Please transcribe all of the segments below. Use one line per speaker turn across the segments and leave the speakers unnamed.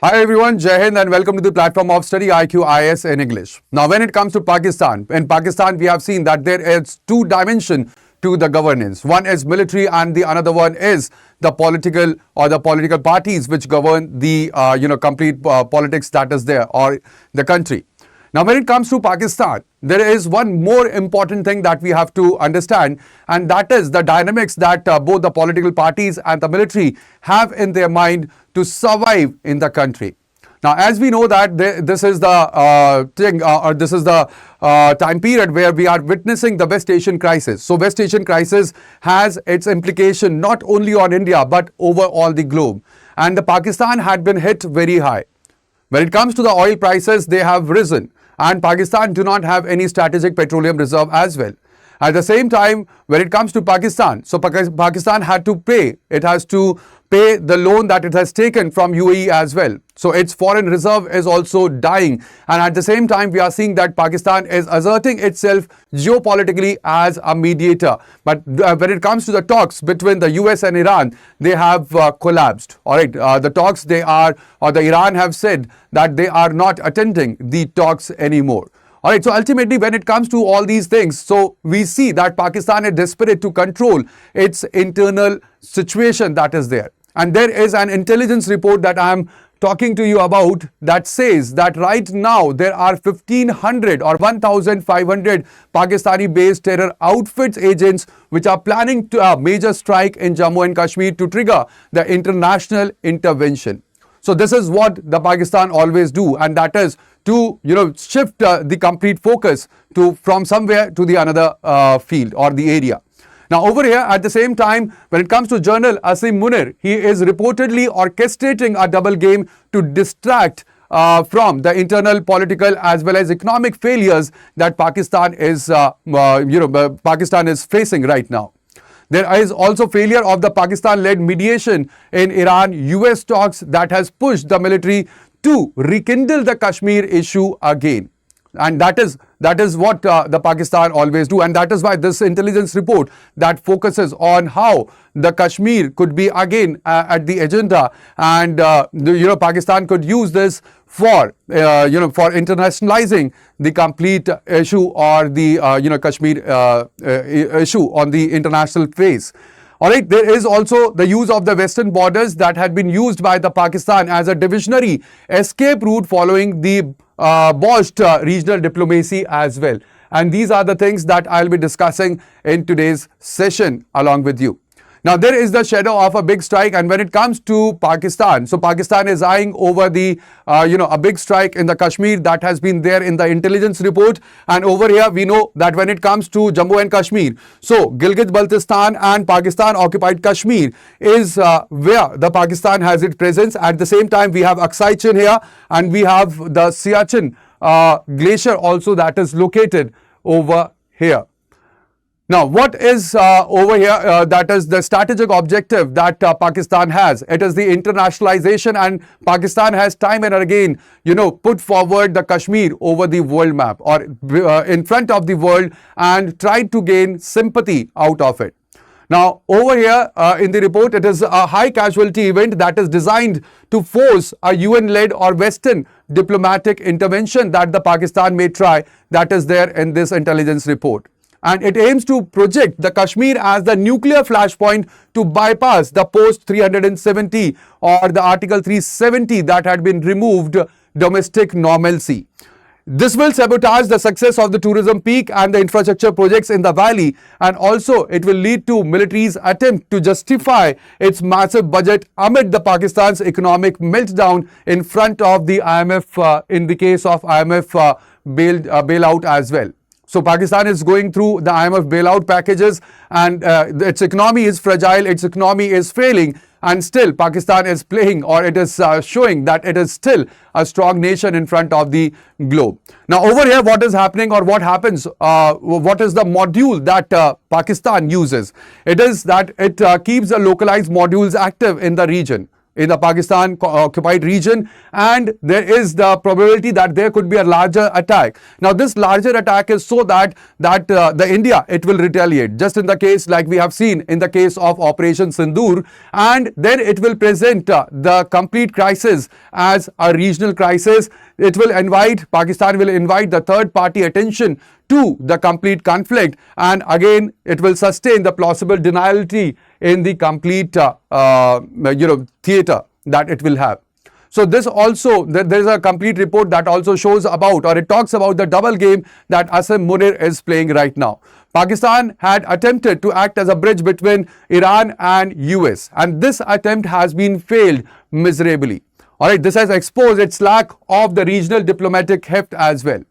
Hi everyone, Jai Hind and welcome to the platform of StudyIQ IAS in English. Now when it comes to Pakistan, in Pakistan we have seen that there is two dimensions to the governance. One is military and the another one is the political parties which govern the complete politics that is there or the country. Now when it comes to Pakistan, there is one more important thing that we have to understand, and that is the dynamics that both the political parties and the military have in their mind to survive in the country. Now, as we know that this is the time period where we are witnessing the West Asian crisis. So, West Asian crisis has its implication not only on India but over all the globe. And the Pakistan had been hit very high. When it comes to the oil prices, they have risen, and Pakistan do not have any strategic petroleum reserve as well. At the same time, when it comes to Pakistan, so Pakistan had to pay, it has to pay the loan that it has taken from UAE as well. So its foreign reserve is also dying. And at the same time, we are seeing that Pakistan is asserting itself geopolitically as a mediator. But when it comes to the talks between the US and Iran, they have collapsed. All right, the talks the Iran have said that they are not attending the talks anymore. All right, so ultimately when it comes to all these things, so we see that Pakistan is desperate to control its internal situation that is there. And there is an intelligence report that I am talking to you about that says that right now there are 1,500 or 1,500 Pakistani-based terror outfits agents which are planning to a major strike in Jammu and Kashmir to trigger the international intervention. So this is what the Pakistan always do, and that is to shift the complete focus from somewhere to the another field or the area. Now over here, at the same time, when it comes to General Asim Munir, he is reportedly orchestrating a double game to distract from the internal political as well as economic failures that Pakistan is facing right now. There is also failure of the Pakistan-led mediation in Iran-US talks that has pushed the military to rekindle the Kashmir issue again. And that is what the Pakistan always do. And that is why this intelligence report that focuses on how the Kashmir could be again at the agenda, and Pakistan could use this for internationalizing the complete issue or the Kashmir issue on the international phase. All right, there is also the use of the western borders that had been used by the Pakistan as a divisionary escape route following the botched regional diplomacy as well. And these are the things that I'll be discussing in today's session along with you. Now, there is the shadow of a big strike, and when it comes to Pakistan, so Pakistan is eyeing over the, a big strike in the Kashmir that has been there in the intelligence report. And over here, we know that when it comes to Jammu and Kashmir, so Gilgit-Baltistan and Pakistan-occupied Kashmir is where the Pakistan has its presence. At the same time, we have Aksai Chin here, and we have the Siachen glacier also that is located over here. Now, what is over here? That is the strategic objective that Pakistan has. It is the internationalization, and Pakistan has time and again, put forward the Kashmir over the world map or in front of the world and tried to gain sympathy out of it. Now, over here in the report, it is a high casualty event that is designed to force a UN-led or Western diplomatic intervention that the Pakistan may try, that is there in this intelligence report. And it aims to project the Kashmir as the nuclear flashpoint to bypass the post-370 or the Article 370 that had been removed domestic normalcy. This will sabotage the success of the tourism peak and the infrastructure projects in the valley, and also it will lead to military's attempt to justify its massive budget amid the Pakistan's economic meltdown in front of the IMF in the case of IMF bailout as well. So Pakistan is going through the IMF bailout packages, and its economy is fragile, its economy is failing, and still Pakistan is playing, or it is showing that it is still a strong nation in front of the globe. Now over here, what is happening or what happens, what is the module that Pakistan uses? It is that it keeps the localized modules active in the region. in the Pakistan occupied region, and there is the probability that there could be a larger attack. Now this larger attack is so that the India, it will retaliate, just in the case like we have seen in the case of Operation Sindoor, and then it will present the complete crisis as a regional crisis. Pakistan will invite the third party attention to the complete conflict, and again it will sustain the plausible deniality in the complete theater that it will have. So this also, there is a complete report that also shows about, or it talks about, the double game that Asim Munir is playing right now. Pakistan had attempted to act as a bridge between Iran and US, and this attempt has been failed miserably. Alright, this has exposed its lack of the regional diplomatic heft as well.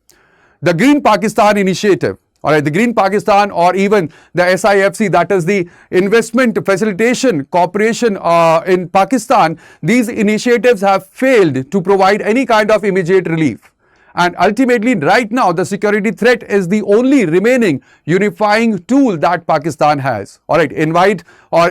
The Green Pakistan initiative, alright, the Green Pakistan, or even the SIFC, that is the Investment Facilitation Corporation in Pakistan, these initiatives have failed to provide any kind of immediate relief. And ultimately, right now, the security threat is the only remaining unifying tool that Pakistan has. Alright, invite or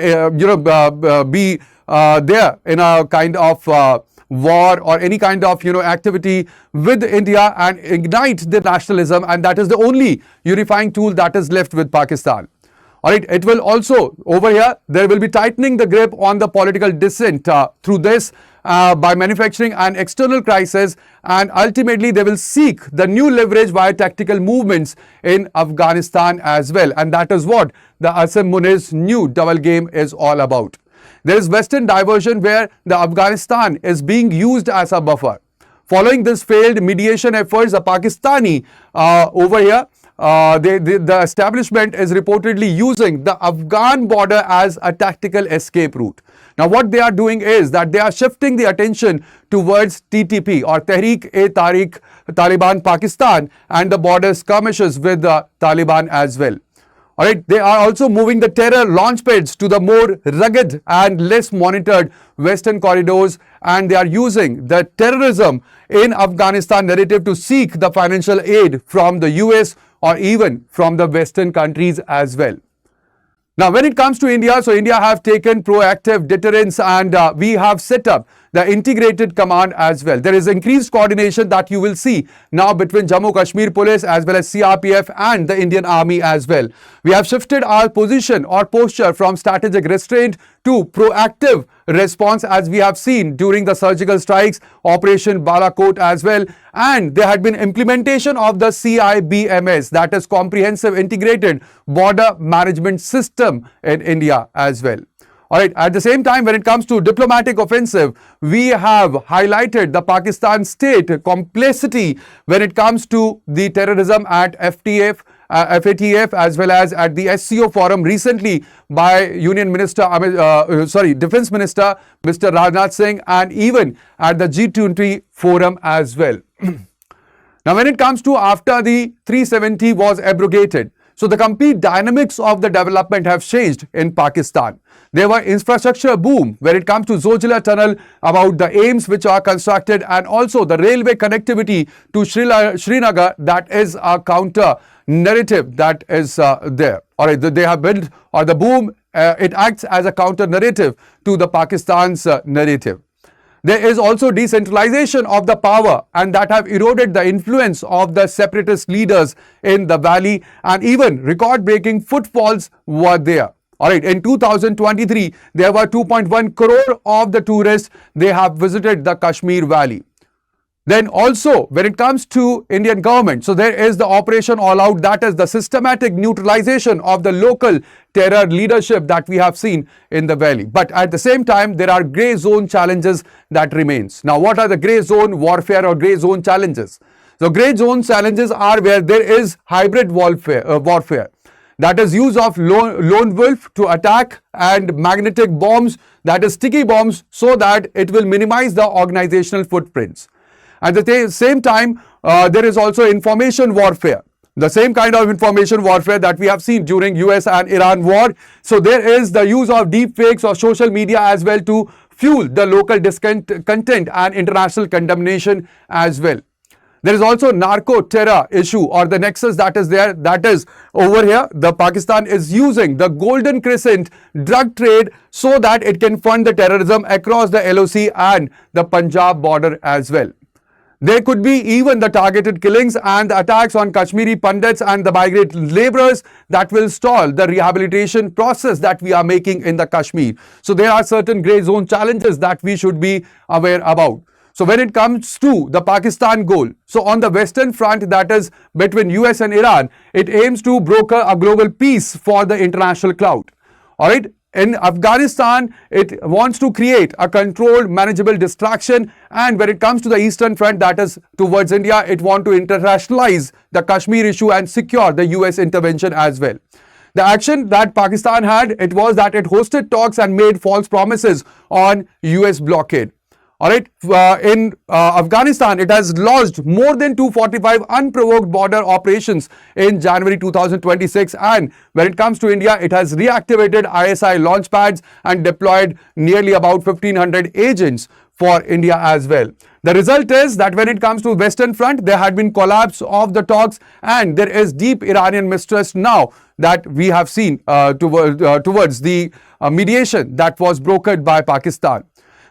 be there in a kind of war or any kind of activity with India and ignite the nationalism, and that is the only unifying tool that is left with Pakistan. Alright, it will also, over here, there will be tightening the grip on the political dissent through this by manufacturing an external crisis, and ultimately they will seek the new leverage via tactical movements in Afghanistan as well, and that is what the Asim Munir's new double game is all about. There is Western diversion where the Afghanistan is being used as a buffer. Following this failed mediation efforts, the Pakistani over here, the establishment is reportedly using the Afghan border as a tactical escape route. Now what they are doing is that they are shifting the attention towards TTP, or Tehreek-e-Taliban Pakistan, and the border skirmishes with the Taliban as well. Alright, they are also moving the terror launchpads to the more rugged and less monitored western corridors, and they are using the terrorism in Afghanistan narrative to seek the financial aid from the US or even from the western countries as well. Now when it comes to India, so India have taken proactive deterrence, and we have set up the integrated command as well. There is increased coordination that you will see now between Jammu Kashmir Police as well as CRPF and the Indian Army as well. We have shifted our position or posture from strategic restraint to proactive response, as we have seen during the surgical strikes, Operation Balakot as well, and there had been implementation of the CIBMS, that is Comprehensive Integrated Border Management System in India as well. Alright, at the same time, when it comes to diplomatic offensive, we have highlighted the Pakistan state complicity when it comes to the terrorism at FATF as well as at the SCO forum recently by Defense Minister Mr. Rajnath Singh, and even at the G20 forum as well. Now when it comes to after the 370 was abrogated, so the complete dynamics of the development have changed in Pakistan. There were infrastructure boom when it comes to Zojila Tunnel, about the aims which are constructed, and also the railway connectivity to Srinagar, that is a counter narrative that is there. Alright, they have built, or the boom, it acts as a counter narrative to the Pakistan's narrative. There is also decentralization of the power, and that have eroded the influence of the separatist leaders in the valley, and even record-breaking footfalls were there. Alright, in 2023, there were 2.1 crore of the tourists, they have visited the Kashmir Valley. Then also, when it comes to Indian government, so there is the Operation All Out, that is the systematic neutralization of the local terror leadership that we have seen in the valley. But at the same time, there are grey zone challenges that remains. Now, what are the grey zone warfare or grey zone challenges? So, grey zone challenges are where there is hybrid warfare. That is use of lone wolf to attack, and magnetic bombs, that is sticky bombs, so that it will minimize the organizational footprints. At the same time, there is also information warfare. The same kind of information warfare that we have seen during US and Iran war. So there is the use of deep fakes or social media as well to fuel the local content and international condemnation as well. There is also narco-terror issue, or the nexus that is there, that is over here. The Pakistan is using the Golden Crescent drug trade so that it can fund the terrorism across the LOC and the Punjab border as well. There could be even the targeted killings and the attacks on Kashmiri Pandits and the migrant laborers that will stall the rehabilitation process that we are making in the Kashmir. So there are certain grey zone challenges that we should be aware about. So when it comes to the Pakistan goal, so on the Western front, that is between US and Iran, it aims to broker a global peace for the international cloud. All right. In Afghanistan, it wants to create a controlled, manageable distraction. And when it comes to the Eastern front, that is towards India, it wants to internationalize the Kashmir issue and secure the US intervention as well. The action that Pakistan had, it was that it hosted talks and made false promises on US blockade. All right, in Afghanistan, it has launched more than 245 unprovoked border operations in January 2026. And when it comes to India, it has reactivated ISI launch pads and deployed nearly about 1,500 agents for India as well. The result is that when it comes to Western front, there had been collapse of the talks and there is deep Iranian mistrust now that we have seen towards the mediation that was brokered by Pakistan.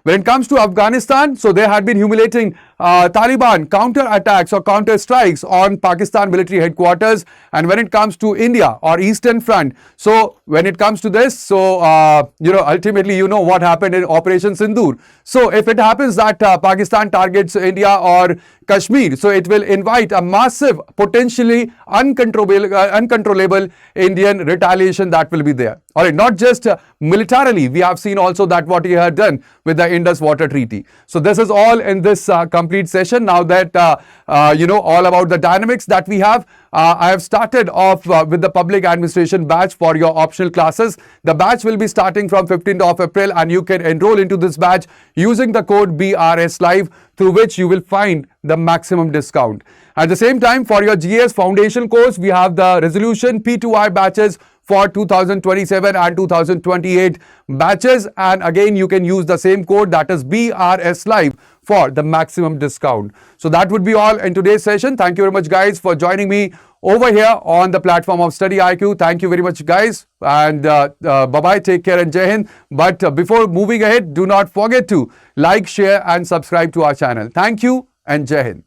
When it comes to Afghanistan, so there had been humiliating Taliban counter-attacks or counter-strikes on Pakistan military headquarters. And when it comes to India or Eastern Front, so when it comes to this, so, ultimately, you know what happened in Operation Sindoor. So if it happens that Pakistan targets India or Kashmir, so it will invite a massive, potentially uncontrollable Indian retaliation that will be there. All right, not just militarily, we have seen also that what he had done with the Indus Water Treaty. So this is all in this complete session. Now that all about the dynamics that we have, I have started off with the public administration batch for your optional classes. The batch will be starting from 15th of April and you can enroll into this batch using the code BRS Live, through which you will find the maximum discount. At the same time, for your GS foundation course, we have the resolution P2I batches for 2027 and 2028 batches, and again you can use the same code, that is BRS Live, for the maximum discount. So that would be all in today's session. Thank you very much guys for joining me over here on the platform of StudyIQ. Thank you very much guys, and bye-bye, take care and Jai Hind. But before moving ahead, do not forget to like, share and subscribe to our channel. Thank you and Jai Hind.